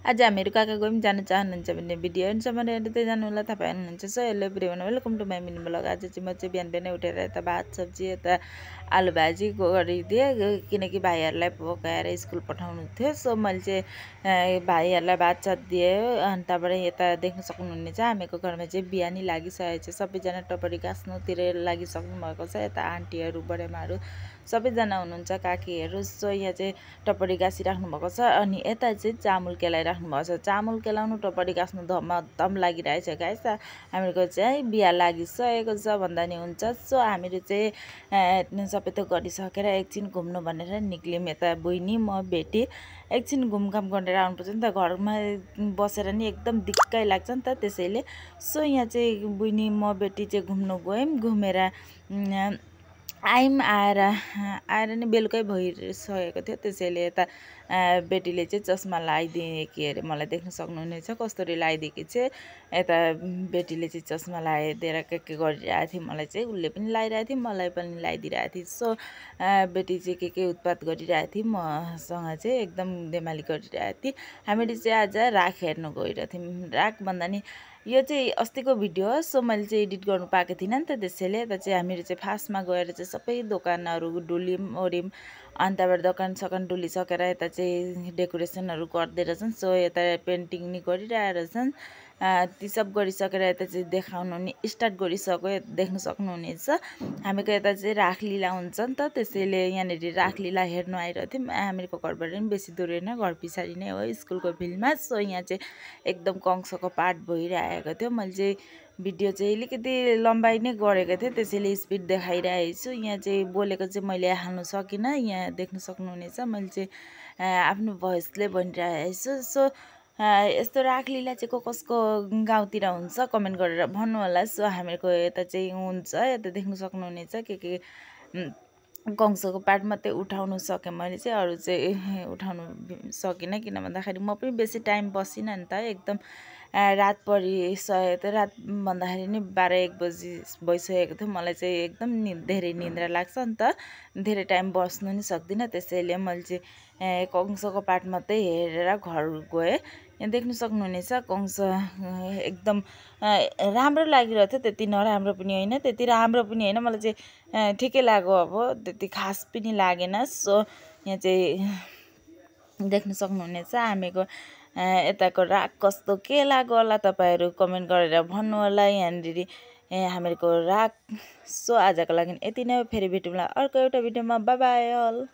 आज हामीहरू कहाँ गयो पनि जान चाहनुहुन्छ भने भिडियो एन्डसम्म हेर्दै जानु होला। तपाईँ हुनुहुन्छ so hello everyone, welcome to my mini blog. आज चाहिँ म चाहिँ बिहान बिहानै उठेर यता भात सब्जी यता आलु भाजी गरिदिएँ, किनकि भाइहरूलाई पकाएर स्कुल पठाउनु थियो। सो मैले चाहिँ भाइहरूलाई भात सात दिएँ। अनि त्यहाँबाट यता देख्न सक्नुहुनेछ हामीको घरमा चाहिँ बिहानी लागिसकेको छ। सबैजना टपरी गाँच्नुतिर लागिसक्नु भएको छ। यता आन्टीहरू बडेमाहरू सबैजना हुनुहुन्छ, काकीहरू। सो यहाँ चाहिँ टपरी गाँसिराख्नु भएको छ। अनि यता चाहिँ चामल केलाइराख्नु भएको छ। चामल केलाउनु टपरी गाँच्नु धमधम लागिरहेछ गाइस। हामीहरूको चाहिँ बिहा लागिसकेको छ भन्दा नि हुन्छ। सो हामीहरू चाहिँ सबै त गरिसकेर एकछिन घुम्नु भनेर निक्ल्यौँ। यता बहिनी म बेटी एकछिन घुमघाम गरेर आउनुपर्छ नि त, घरमा बसेर नि एकदम दिक्कै लाग्छ नि त, त्यसैले। सो यहाँ चाहिँ बहिनी म बेटी चाहिँ घुम्नु गयौँ। घुमेर आयौँ। आएर नि बेलुकै भइसकेको थियो, त्यसैले यता बेटीले चाहिँ चस्मा लगाइदिए कि अरे मलाई देख्न सक्नुहुनेछ कस्तरी लगाइदिएकी चाहिँ। यता बेटीले चाहिँ चस्मा लगाइदिएर के गरिरहेको थियो, मलाई चाहिँ उसले पनि लगाइरहेको थियो, मलाई पनि लगाइदिइरहेको थियो। सो बेटी चाहिँ के उत्पात गरिरहेको थियो, मसँग चाहिँ एकदम देमाली गरिरहेको थियो। हामीले चाहिँ आज राख हेर्नु गइरहेको थियौँ। राख भन्दा नि यो चाहिँ अस्तिको भिडियो हो। सो मैले चाहिँ एडिट गर्नु पाएको थिइनँ नि त, त्यसैले यता चाहिँ हामीहरू चाहिँ फास्टमा गएर चाहिँ सबै दोकानहरू डुल्यौँ ओर्यौँ। अनि त्यहाँबाट दोकान सकान डुलिसकेर यता चाहिँ डेकोरेसनहरू गर्दै रहेछन्। सो यता पेन्टिङ नि गरिरहेको रहेछन्। ती सब गरिसकेर यता चाहिँ देखाउनु नि स्टार्ट गरिसक्यो, देख्न सक्नुहुनेछ। हामीको यता चाहिँ राखलीला हुन्छ नि त, त्यसैले यहाँनिर राखलीला हेर्नु आइरहेको थियौँ। हामीहरूको घरबाट पनि बेसी दूर होइन, घर पछाडि नै हो स्कुलको फिल्डमा। सो यहाँ चाहिँ एकदम कंसको पाठ भइरहेको थियो। मैले चाहिँ भिडियो चाहिँ अलिकति लम्बाइ नै गरेको थिएँ, त्यसैले स्पिड देखाइरहेको छु। यहाँ चाहिँ बोलेको चाहिँ मैले हाल्नु सकिनँ, यहाँ देख्न सक्नुहुनेछ। मैले चाहिँ आफ्नो भोइसले भनिरहेको छु। सो यस्तो राखलीला चाहिँ कसको गाउँतिर हुन्छ कमेन्ट गरेर भन्नु होला। सो हामीहरूको यता चाहिँ हुन्छ, यता देख्न सक्नुहुनेछ के कंसको पार्ट मात्रै उठाउनु सकेँ मैले चाहिँ, अरू चाहिँ उठाउनु सकिनँ। किन भन्दाखेरि म पनि बेसी टाइम बसिनँ नि त, एकदम रात परिसकेको थियो। रात भन्दाखेरि नि 12-1 बजी भइसकेको थियो। मलाई चाहिँ एकदम धेरै निन्द्रा लाग्छ नि त, धेरै टाइम बस्नु नि सक्दिनँ, त्यसैले मैले चाहिँ कंसको पार्ट मात्रै हेरेर घर गएँ। यहाँ देख्न सक्नुहुनेछ कंस एकदम राम्रो लागिरहेको थियो, त्यति नराम्रो पनि होइन त्यति राम्रो पनि होइन, मलाई चाहिँ ठिकै लाग्यो, अब त्यति खास पनि लागेन। सो यहाँ चाहिँ देख्न सक्नुहुनेछ हामीको यताको राग कस्तो के लाग्यो होला, तपाईँहरू कमेन्ट गरेर भन्नु होला। यहाँनिर हामीहरूको राग। सो आजको लागि यति नै हो, फेरि भेटौँला अर्को एउटा भिडियोमा। Bye bye all.